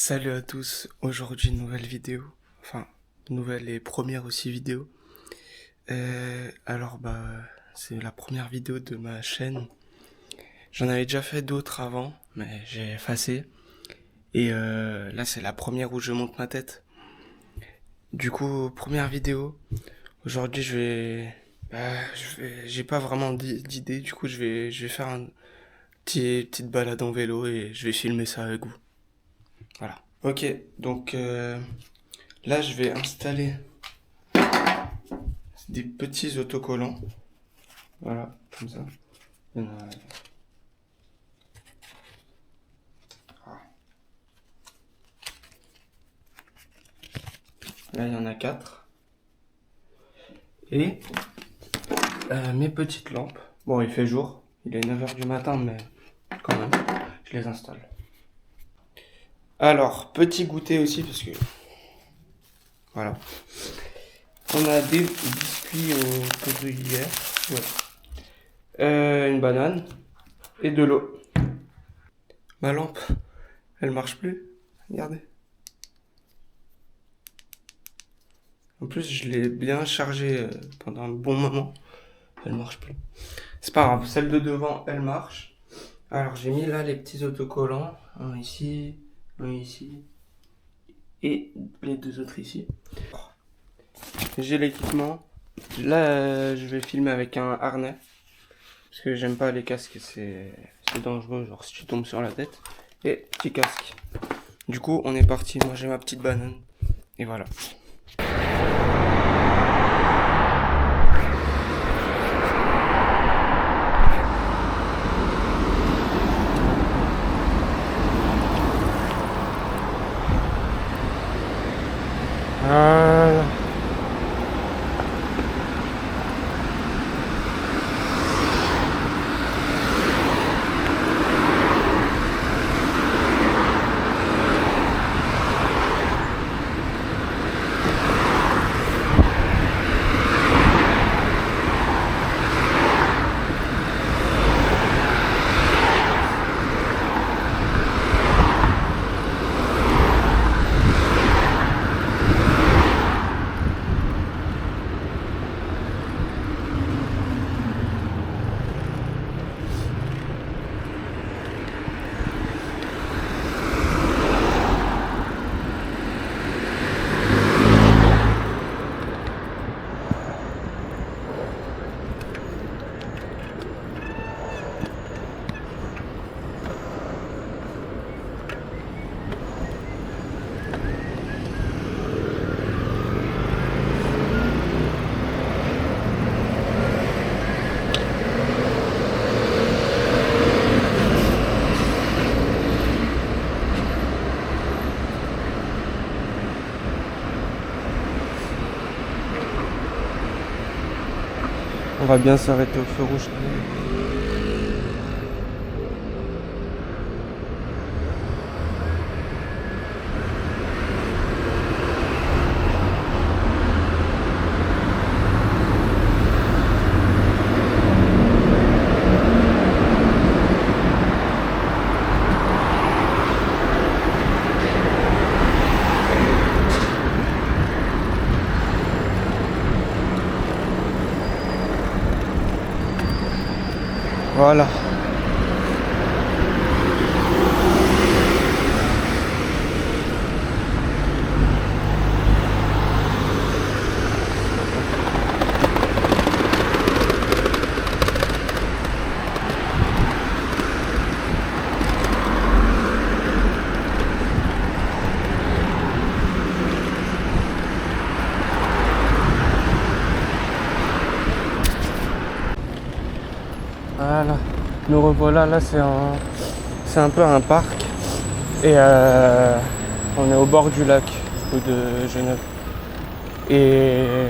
Salut à tous, aujourd'hui nouvelle vidéo, enfin nouvelle et première aussi vidéo. C'est la première vidéo de ma chaîne. J'en avais déjà fait d'autres avant, mais j'ai effacé. Et là c'est la première où je monte ma tête. Du coup, première vidéo. Aujourd'hui j'ai pas vraiment d'idée. Du coup je vais faire une petite balade en vélo et je vais filmer ça avec vous. Voilà. Ok, donc là je vais installer des petits autocollants. Voilà, comme ça. Il y en a... Là, il y en a 4. Et mes petites lampes. Bon, il fait jour. Il est 9 h du matin, mais quand même, je les installe. Alors, petit goûter aussi, parce que... Voilà. On a des biscuits au gruyère. Ouais. Une banane. Et de l'eau. Ma lampe, elle marche plus. Regardez. En plus, je l'ai bien chargée pendant un bon moment. Elle marche plus. C'est pas grave, celle de devant, elle marche. Alors, j'ai mis là les petits autocollants. Un ici, et les deux autres ici. J'ai l'équipement. Là, je vais filmer avec un harnais. Parce que j'aime pas les casques, c'est dangereux, genre si tu tombes sur la tête. Et petit casque. Du coup, on est parti. Moi, j'ai ma petite banane. Et voilà. Voilà. On va bien s'arrêter au feu rouge. Voilà. Voilà. Nous revoilà, là c'est un peu un parc. Et on est au bord du lac de Genève. Et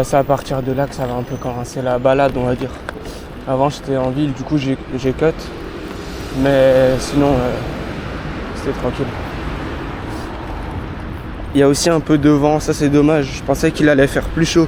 c'est à partir de là que ça va un peu commencer la balade, on va dire. Avant j'étais en ville, du coup j'ai cut. Mais sinon c'était tranquille. Il y a aussi un peu de vent, ça c'est dommage. Je pensais qu'il allait faire plus chaud.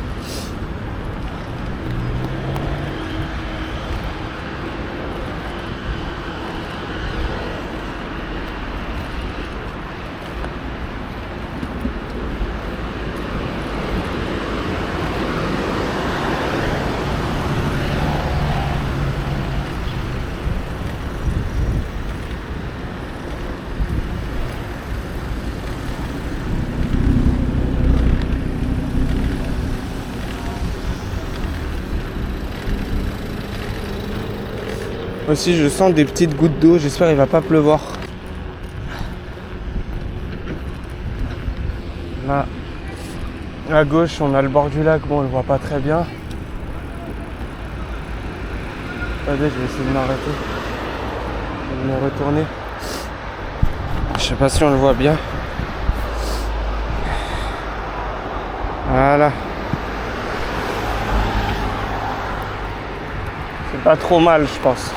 Aussi, je sens des petites gouttes d'eau. J'espère qu'il va pas pleuvoir. Là, à gauche, on a le bord du lac. Bon, on le voit pas très bien. Attendez, je vais essayer de m'arrêter. Je vais me retourner. Je sais pas si on le voit bien. Voilà. C'est pas trop mal, je pense.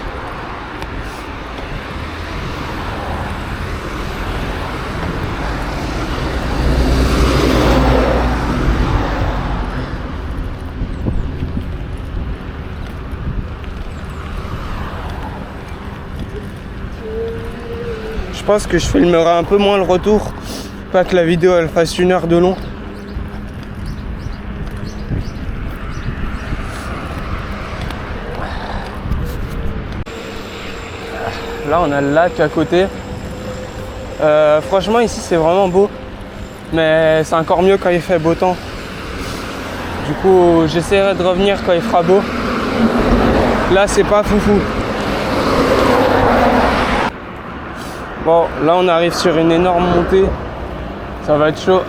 Je pense que je filmerai un peu moins le retour. Pas que la vidéo elle fasse 1 heure de long. Là on a le lac à côté. Franchement ici c'est vraiment beau. Mais c'est encore mieux quand il fait beau temps. Du coup j'essaierai de revenir quand il fera beau. Là c'est pas foufou. Bon, là on arrive sur une énorme montée, ça va être chaud.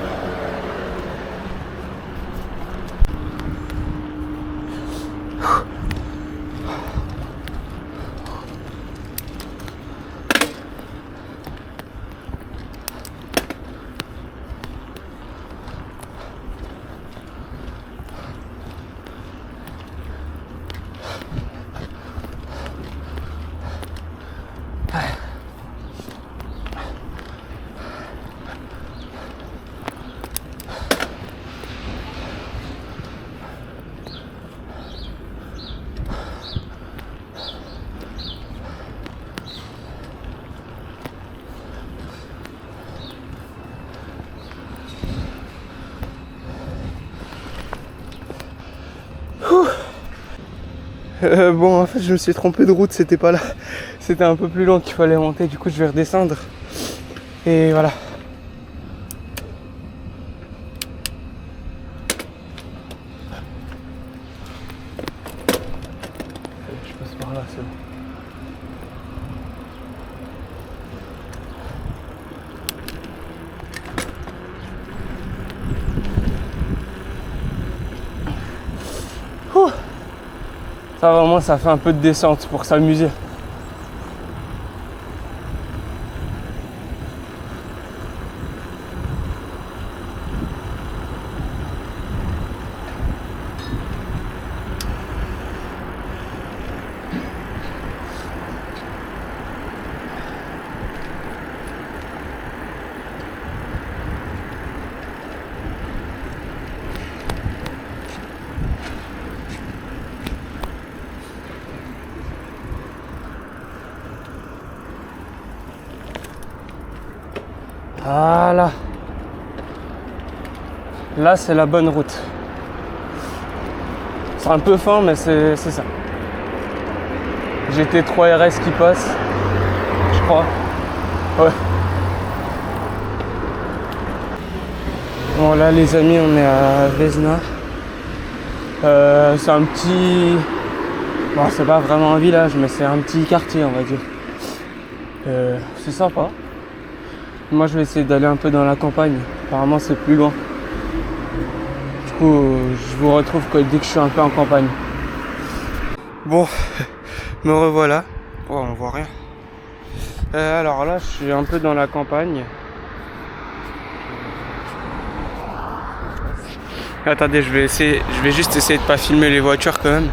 Bon, en fait, je me suis trompé de route, c'était pas là. C'était un peu plus loin qu'il fallait monter, du coup, je vais redescendre. Et voilà. Je passe par là, c'est bon. Ça va, au moins ça fait un peu de descente pour s'amuser. Voilà. Là, c'est la bonne route. C'est un peu fin, mais c'est ça. GT3 RS qui passe, je crois. Ouais. Bon, là, les amis, on est à Vesna. C'est un petit... Bon, c'est pas vraiment un village, mais c'est un petit quartier, on va dire. C'est sympa. Moi je vais essayer d'aller un peu dans la campagne, apparemment c'est plus loin. Du coup je vous retrouve dès que je suis un peu en campagne. Bon, me revoilà. Oh, on voit rien. Alors là je suis un peu dans la campagne. Attendez, je vais juste essayer de pas filmer les voitures quand même.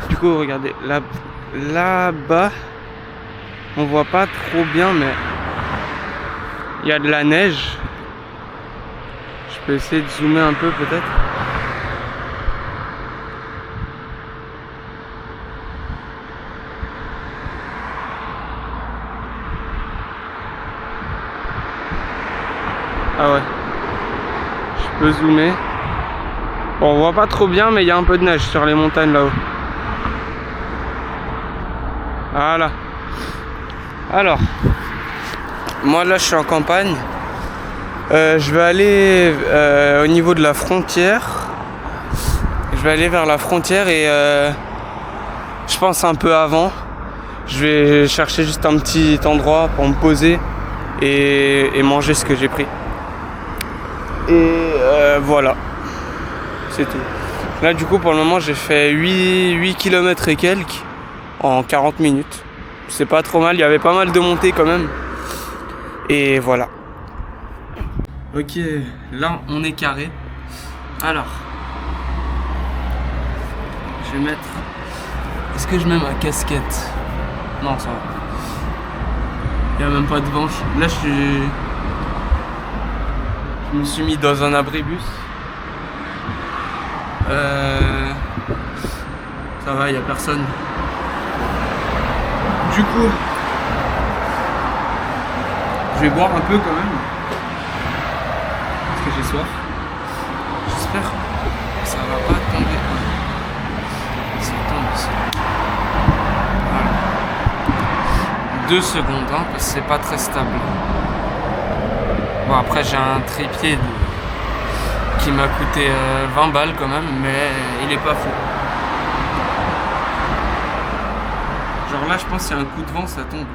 Du coup regardez, là-bas, on voit pas trop bien mais il y a de la neige. Je peux essayer de zoomer un peu peut-être. Ah ouais. Je peux zoomer. Bon, on voit pas trop bien mais il y a un peu de neige sur les montagnes là-haut. Voilà. Alors, moi là je suis en campagne. Je vais aller au niveau de la frontière. Je vais aller vers la frontière et je pense un peu avant. Je vais chercher juste un petit endroit pour me poser et manger ce que j'ai pris. Et voilà, c'est tout. Là du coup pour le moment j'ai fait 8 km et quelques en 40 minutes. C'est pas trop mal, il y avait pas mal de montées quand même. Et voilà. Ok, là on est carré. Alors, je vais mettre... Est-ce que je mets ma casquette? Non, ça va. Il n'y a même pas de vent. Là je me suis mis dans un abribus. Ça va, il n'y a personne. Du coup, je vais boire un peu quand même. Parce que j'ai soif. J'espère que ça va pas tomber. Ça tombe ici. Voilà. 2 secondes, hein, parce que c'est pas très stable. Bon, après j'ai un trépied qui m'a coûté 20 balles quand même, mais il est pas fou. Genre là je pense qu'il y a un coup de vent, ça tombe.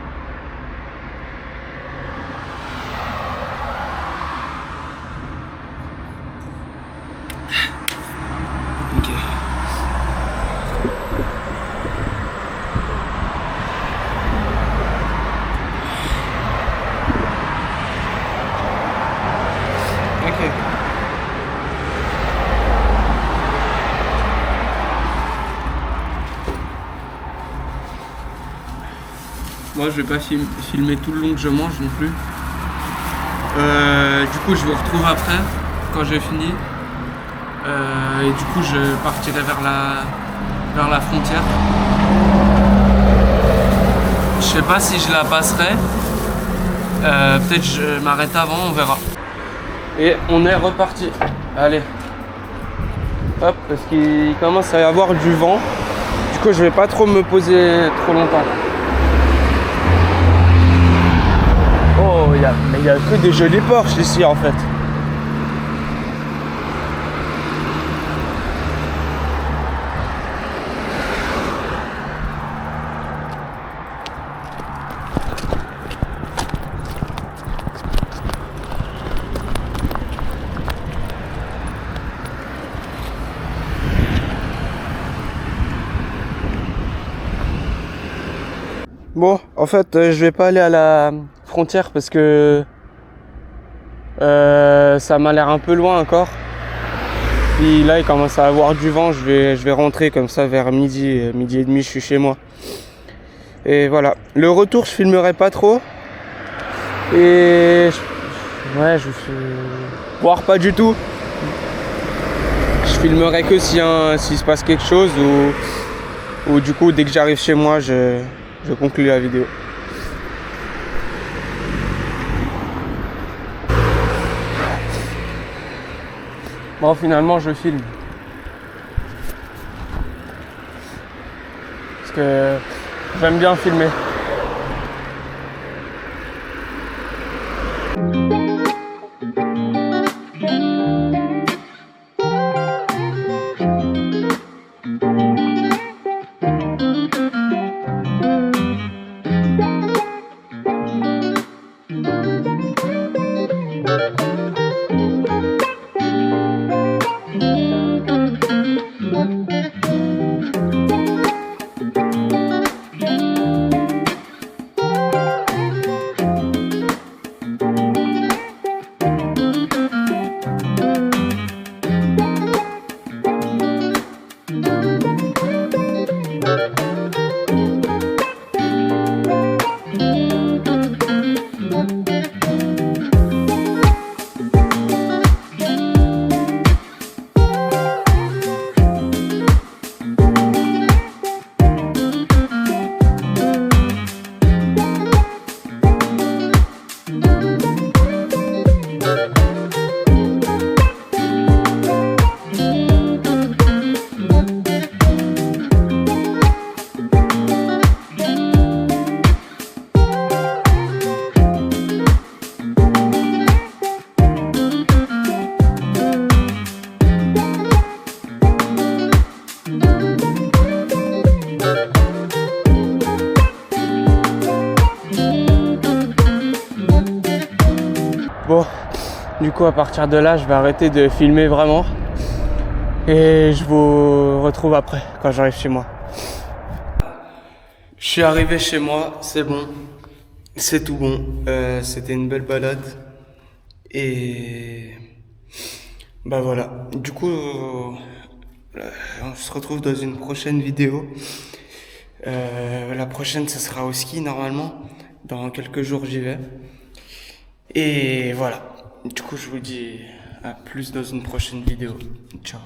Ok. Ok. Moi je vais pas filmer tout le long que je mange non plus. Du coup je vous retrouve après quand j'ai fini. Et du coup je partirai vers la frontière. Je sais pas si je la passerai. Peut-être je m'arrête avant, on verra. Et on est reparti. Allez. Hop, parce qu'il commence à y avoir du vent. Du coup je vais pas trop me poser trop longtemps. Oh, mais il y a que des jolis Porsche ici en fait. Bon, en fait, je vais pas aller à la frontière parce que ça m'a l'air un peu loin encore. Puis là, il commence à avoir du vent. Je vais rentrer comme ça vers midi et demi. Je suis chez moi. Et voilà. Le retour, je filmerai pas trop. Et ouais, voire pas du tout. Je filmerai que s'il se passe quelque chose ou du coup, dès que j'arrive chez moi, je conclue la vidéo. Bon, finalement, je filme. Parce que j'aime bien filmer. Bon, du coup à partir de là je vais arrêter de filmer vraiment. Et je vous retrouve après quand j'arrive chez moi. Je suis arrivé chez moi, c'est bon. C'est tout bon. C'était une belle balade. Et bah voilà. Du coup, on se retrouve dans une prochaine vidéo. La prochaine, ce sera au ski normalement. Dans quelques jours, j'y vais. Et voilà. Du coup, je vous dis à plus dans une prochaine vidéo. Ciao.